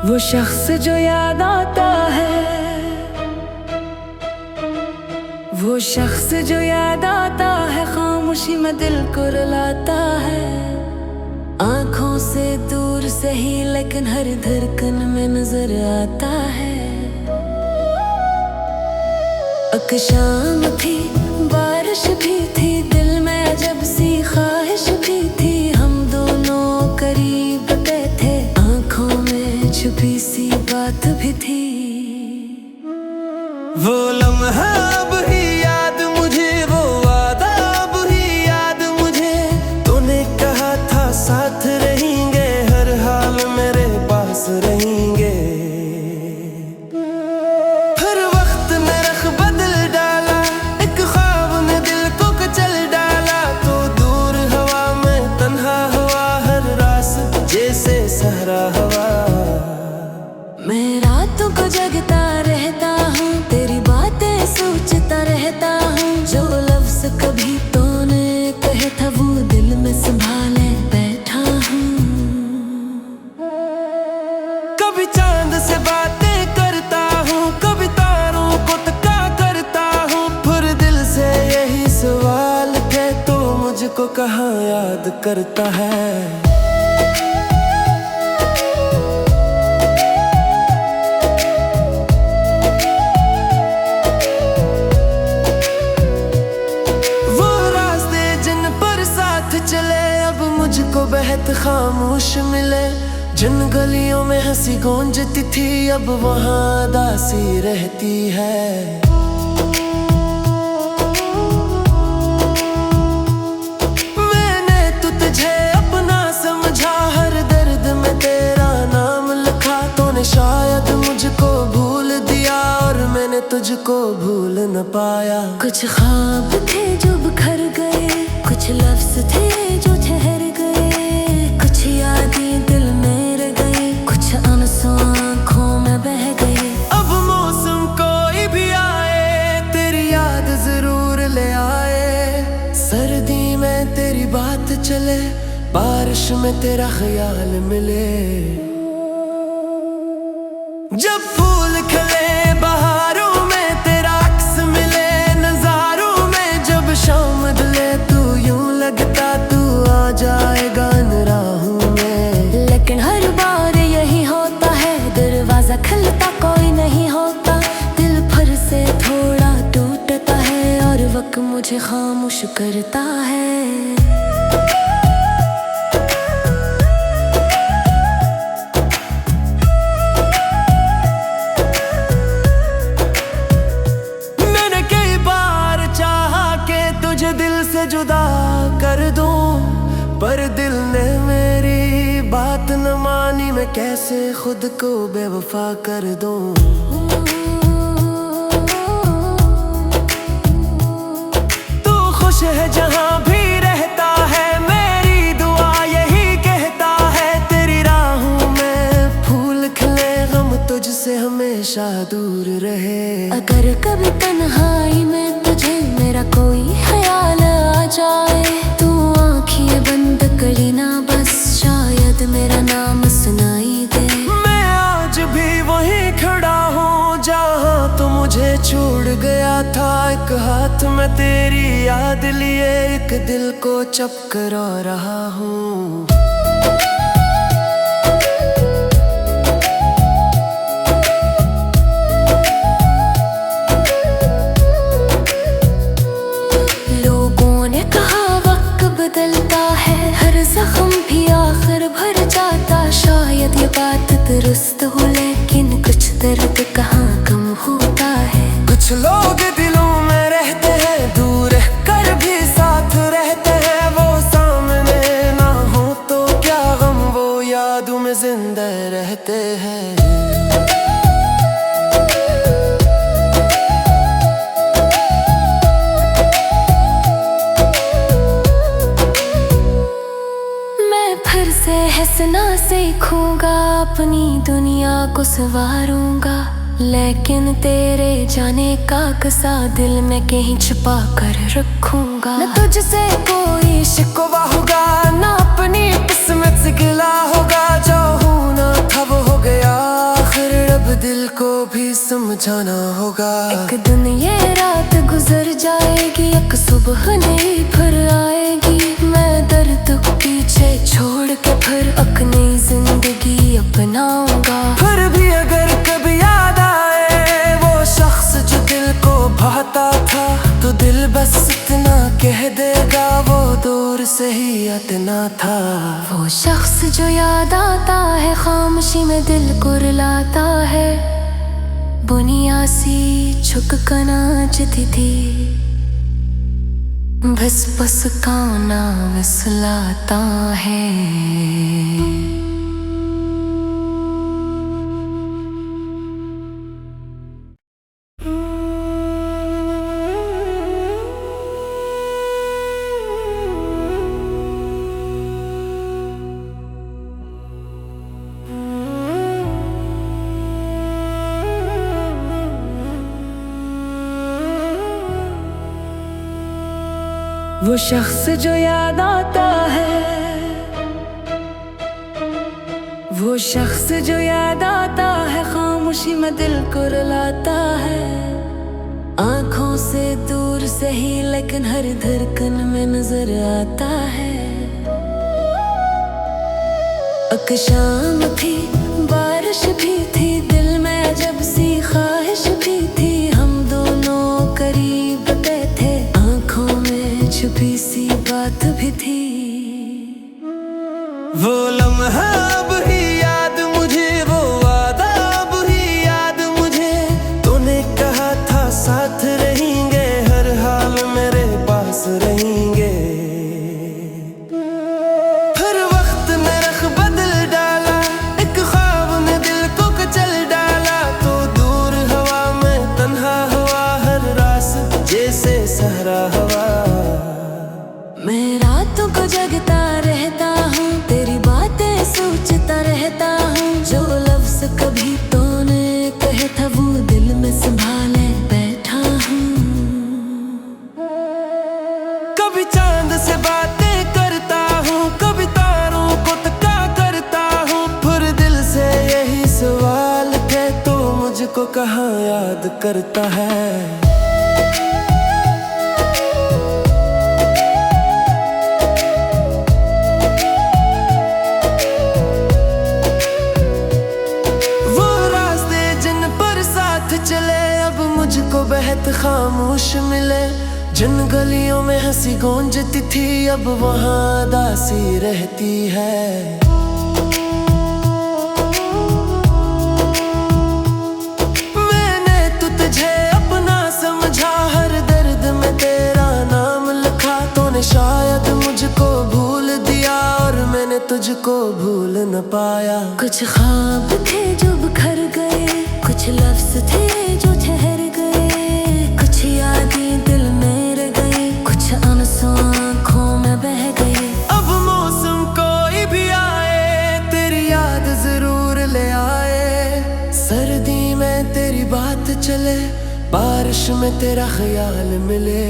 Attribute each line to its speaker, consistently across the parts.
Speaker 1: वो शख्स जो याद आता है, वो शख्स जो याद आता है, खामोशी में दिल को रुलाता है। आंखों से दूर से ही लेकिन हर धड़कन में नजर आता है। एक शाम थी, बारिश भी थी, दिल में अजब सी ख्वाहिश भी थी। हम दोनों करीब गए थे, आंखों में छुपी सी बात भी थी।
Speaker 2: वो लम्हा अब ही याद मुझे, वो वादा अब ही याद मुझे। तूने कहा था साथ रहेंगे, हर हाल मेरे पास रहेंगे। हर वक्त में रख बदल डाला, एक ख्वाब ने दिल को कुचल डाला। तो दूर हवा में तन्हा हुआ, हर रात जैसे सहरा हवा।
Speaker 1: मैं रातों को जगता रहता हूँ, तेरी बातें सोचता रहता हूँ। जो लफ्ज कभी तूने कहे था वो दिल में संभाले बैठा हूँ।
Speaker 2: कभी चांद से बातें करता हूँ, कभी तारों को तका करता हूँ। फिर दिल से यही सवाल है, तो मुझको कहाँ याद करता है। चले अब मुझको बेहद खामोश मिले। जिन गलियों में हंसी गूंजती थी, अब वहाँ उदासी रहती है। मैंने तुझे अपना समझा, हर दर्द में तेरा नाम लिखा। तूने शायद मुझको भूल दिया और मैंने तुझको भूल न पाया।
Speaker 1: कुछ ख्वाब थे जो बिखर गए, कुछ लफ्ज थे जो ठहर गए, कुछ यादें दिल में रह गई, कुछ आंसू आँखों में बह गए।
Speaker 2: अब मौसम कोई भी आए, तेरी याद जरूर ले आए। सर्दी में तेरी बात चले, बारिश में तेरा ख्याल मिले। जब फूल खिले बहारों में, तेरा अक्स मिले नजारों में। जब शाम ढले तू यूं लगता तू आ जाएगा इन राहों में।
Speaker 1: लेकिन हर बार यही होता है, दरवाजा खुलता कोई नहीं होता। दिल फिर से थोड़ा टूटता है और वक्त मुझे खामोश करता है।
Speaker 2: दिल से जुदा कर दूं, पर दिल ने मेरी बात न मानी। मैं कैसे खुद को बेवफा कर दूं। तू खुश है जहां भी रहता है, मेरी दुआ यही कहता है। तेरी राहों में फूल खिले, गम तुझसे हमेशा दूर रहे।
Speaker 1: अगर कभी तन्हाई में तुझे मेरा कोई ख्याल आ जाए, तू आँखें बंद कर लेना बस, शायद मेरा नाम सुनाई दे।
Speaker 2: मैं आज भी वहीं खड़ा हूँ जहाँ तू मुझे छोड़ गया था। एक हाथ में तेरी याद लिए, एक दिल को चपकरा रहा हूँ।
Speaker 1: बदलता है, हर जख्म भी आखिर भर जाता। शायद ये बात दुरुस्त हो, लेकिन कुछ दर्द कहाँ कम होता है।
Speaker 2: कुछ लोग दिलों में रहते हैं, दूर कर भी साथ रहते हैं। वो सामने ना हो तो क्या गम, वो यादों में जिंदा रहते हैं।
Speaker 1: फिर से हंसना सीखूंगा, अपनी दुनिया को संवारूंगा। लेकिन तेरे जाने का किस्सा दिल में कहीं छुपा कर रखूंगा।
Speaker 2: न तुझसे कोई शिकवा होगा, ना अपनी किस्मत से गिला होगा। जो होना था वो हो गया। जाना होगा।
Speaker 1: एक दिन ये रात गुजर जाएगी, एक सुबह नई फिर आएगी। मैं दर्द को पीछे छोड़ के फिर अपनी जिंदगी अपनाऊंगा।
Speaker 2: फिर भी अगर कभी याद आए वो शख्स जो दिल को भाता था, तो दिल बस इतना कह देगा वो दूर से ही इतना था।
Speaker 1: वो शख्स जो याद आता है, खामोशी में दिल को रुलाता है। बुनिया सी झुक कर नाचती थी, बस बस गाना विसलाता है।
Speaker 3: वो शख्स जो याद आता है, वो शख्स जो याद आता है, खामोशी में दिल को रुलाता है।
Speaker 1: आँखों से दूर से ही लेकिन हर धड़कन में नजर आता है। एक शाम थी, बारिश भी थी, दिल में अजब सी ख्वाहिश भी थी। हम दोनों करीब बैठे, आँखों में छुपी सी बात भी थी।
Speaker 2: वो लम्हा अब ही याद मुझे, वो वादा अब ही याद मुझे। तूने कहा था साथ रहेंगे, हर हाल मेरे पास रहेंगे। फिर वक्त ने रख बदल डाला, एक ख्वाब ने दिल को कुचल डाला। तो दूर हवा में तन्हा हुआ, हर रात जैसे सहरा हवा।
Speaker 1: मैं रातों को जगता रहता हूँ, तेरी बातें सोचता रहता हूँ। जो लफ्ज कभी तूने कहे था वो दिल में संभाले बैठा हूँ।
Speaker 2: कभी चांद से बातें करता हूँ, कभी तारों को तका करता हूँ। फिर दिल से यही सवाल थे, तो मुझको कहाँ याद करता है। चले अब मुझको बेहद खामोश मिले। जिन गलियों में हंसी गूंजती थी, अब वहाँ उदासी रहती है। मैंने तुझे अपना समझा, हर दर्द में तेरा नाम लिखा। तूने शायद मुझको भूल दिया और मैंने तुझको भूल न पाया।
Speaker 1: कुछ ख्वाब थे जो बिखर गए, कुछ लफ्ज थे जो ठहर गए। कुछ यादें दिल में रह गई, कुछ आंसू आँखों में बह गए।
Speaker 2: अब मौसम कोई भी आए, तेरी याद जरूर ले आए। सर्दी में तेरी बात चले, बारिश में तेरा ख्याल मिले।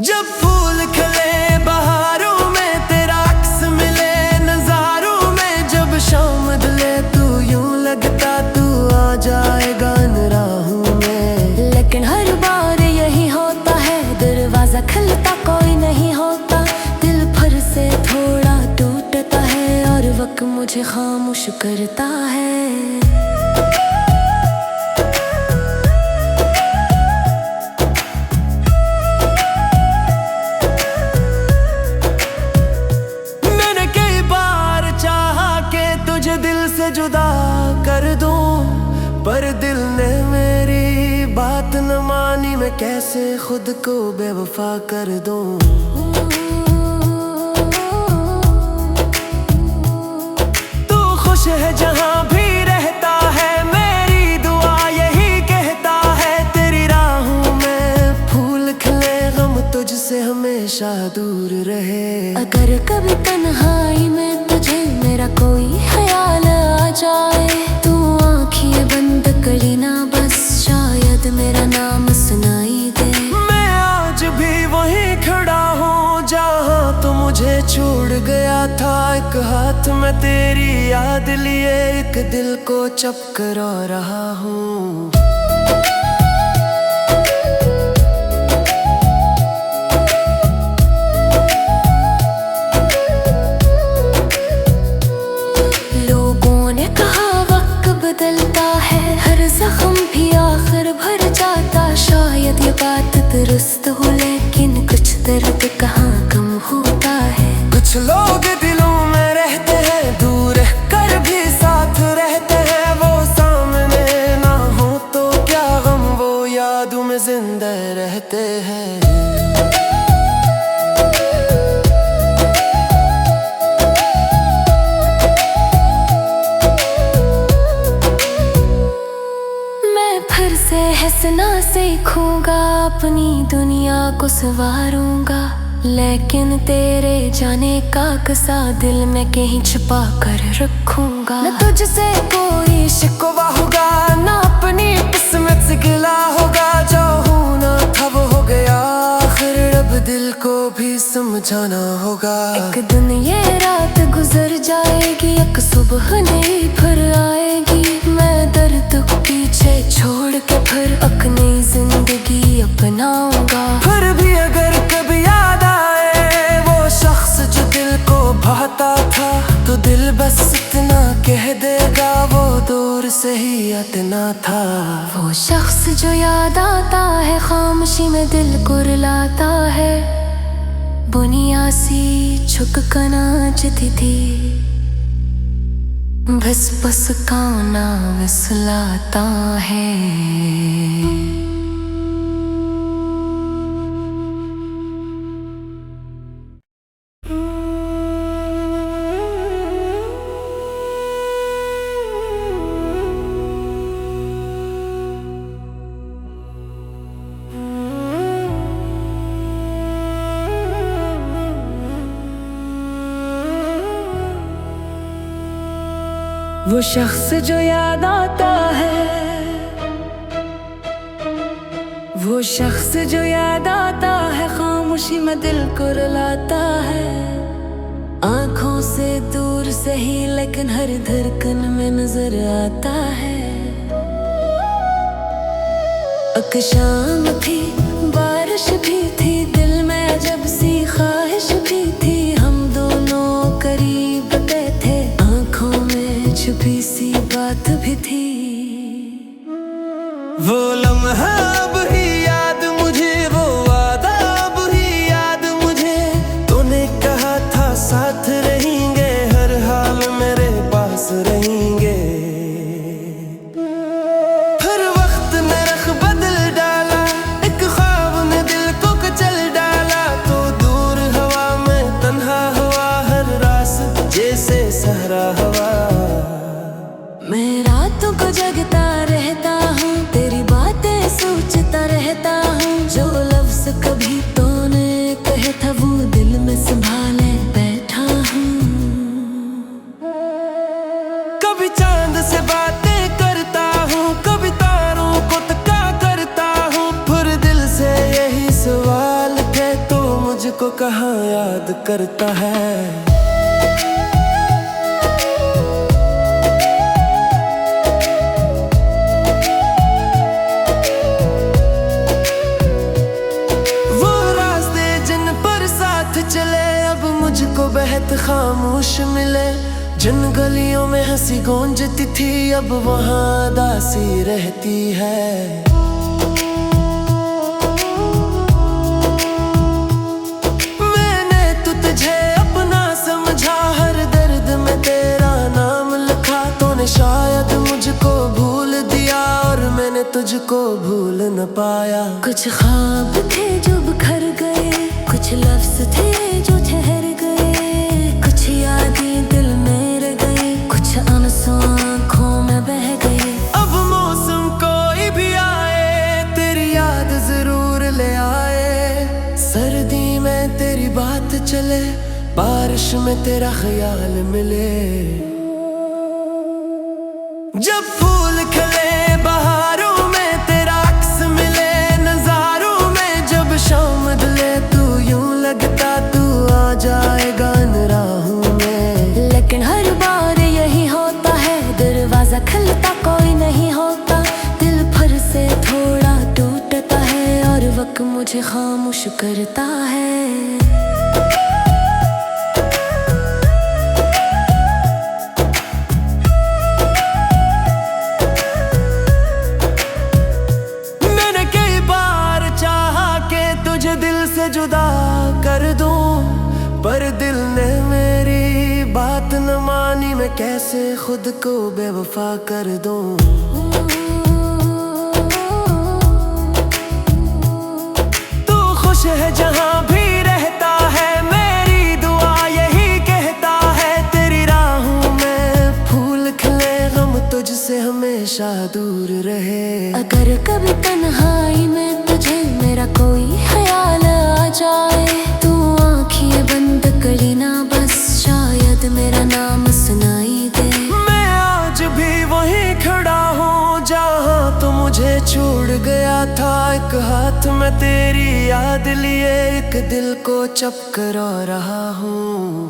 Speaker 2: जब फूल खिले बहारों में, तेरा अक्स मिले नजारों में। जब शाम ढले तू यूं लगता तू आ जाएगा इन राहों में।
Speaker 1: लेकिन हर बार यही होता है, दरवाजा खुलता कोई नहीं होता। दिल फिर से थोड़ा टूटता है और वक्त मुझे खामोश करता है।
Speaker 2: दिल से जुदा कर दूं, पर दिल ने मेरी बात न मानी। मैं कैसे खुद को बेवफा कर दूं। तू खुश है जहां भी रहता है, मेरी दुआ यही कहता है। तेरी राहों में फूल खिले, गम तुझसे हमेशा दूर रहे।
Speaker 1: अगर कभी तन्हाई में तुझे मेरा कोई ख्याल आ जाए, तू आँखें बंद करी ना बस, शायद मेरा नाम सुनाई दे।
Speaker 2: मैं आज भी वहीं खड़ा हूँ जहाँ तू मुझे छोड़ गया था एक हाथ में तेरी याद लिए, एक दिल को चपक रो रहा हूँ।
Speaker 1: लोगों ने कहा वक्त बदलता है, हर जख्म भी आखिर भर जाता। शायद ये बात दुरुस्त हो, लेकिन कुछ दर्द कहाँ कम होता है।
Speaker 2: कुछ लोग दिलों में रहते हैं, दूर कर भी साथ रहते हैं। वो सामने ना हो तो क्या गम, वो यादों में जिंदा रहते हैं।
Speaker 1: मैं फिर से हंसना सीखूंगा, अपनी दुनिया को संवारूंगा, लेकिन तेरे जाने का किस्सा दिल में कहीं छुपा कर रखूंगा।
Speaker 2: न तुझसे कोई शिकवा होगा, ना अपनी किस्मत से गिला होगा। जो होना था वो हो गया, आखिर अब दिल को भी समझाना होगा।
Speaker 1: एक दिन ये रात गुजर जाएगी, एक सुबह नई फिर आएगी। मैं दर्द को पीछे छोड़ के फिर अपनी जिंदगी अपनाऊंगा।
Speaker 2: फिर भी अगर कभी याद आए वो शख्स जो दिल को भाता था, तो दिल बस इतना कह देगा, वो दूर से ही इतना था।
Speaker 1: वो शख्स जो याद आता है, खामोशी में दिल को रुलाता है। बुनिया सी झुक कर नाचती थी, बस बस गाना विसलाता है।
Speaker 3: वो शख्स जो याद आता है, वो शख्स जो याद आता है, खामोशी में दिल को रुलाता है।
Speaker 1: आँखों से दूर से ही लेकिन हर धड़कन में नजर आता है। एक शाम थी, बारिश भी थी, दिल में अजब सी ख्वाहिश भी थी। हम दोनों करीब बैठे, आँखों में छुपी सी बात भी थी।
Speaker 2: वो लम्हा अब ही याद मुझे, वो वादा अब ही याद मुझे। तूने कहा था साथ रहेंगे, हर हाल मेरे पास रहेंगे। फिर वक्त ने रख बदल डाला, एक ख्वाब ने दिल को कुचल डाला। तो दूर हवा में तन्हा हुआ, हर रात जैसे सहरा हवा।
Speaker 1: मैं रातों को जगता रहता हूँ, तेरी बातें सोचता रहता हूँ। जो लफ्ज कभी तूने कहे था, वो दिल में संभाले बैठा हूँ।
Speaker 2: कभी चांद से बातें करता हूँ, कभी तारों को तका करता हूँ। फिर दिल से यही सवाल है, तो मुझको कहाँ याद करता है। मुझको बेहद खामोश मिले, जिन गलियों में हंसी गूंजती थी, अब वहाँ दासी रहती है। मैंने तो तुझे अपना समझा, हर दर्द में तेरा नाम लिखा। तूने शायद मुझको भूल दिया, और मैंने तुझको भूल न पाया।
Speaker 1: कुछ ख्वाब थे जो बिखर गए, कुछ लफ्ज थे जो ठहर गए, कुछ यादें दिल में रह गई, कुछ आंसू आँखों में बह गए।
Speaker 2: अब मौसम कोई भी आए, तेरी याद जरूर ले आए। सर्दी में तेरी बात चले, बारिश में तेरा ख्याल मिले। जब फूल खिले बहारों में, तेरा अक्स मिले नजारों में। जब शाम ढले, तू यूं लगता तू आ जाएगा इन राहों में।
Speaker 1: खामोश करता है।
Speaker 2: दिल से जुदा कर दूं, पर दिल ने मेरी बात न मानी, मैं कैसे खुद को बेवफा कर दूं। तू खुश है जहां भी रहता है, मेरी दुआ यही कहता है। तेरी राहों में फूल खिले, गम तुझसे हमेशा दूर रहे।
Speaker 1: अगर कभी तन्हाई में तुझे मेरा कोई ख्याल आ जाए, तू आँखें बंद करी ना बस, शायद मेरा नाम सुनाई दे।
Speaker 2: मैं आज भी वहीं खड़ा हूँ जहाँ तू मुझे छोड़ गया था। एक हाथ में तेरी याद लिए, एक दिल को चपकरा रहा हूँ।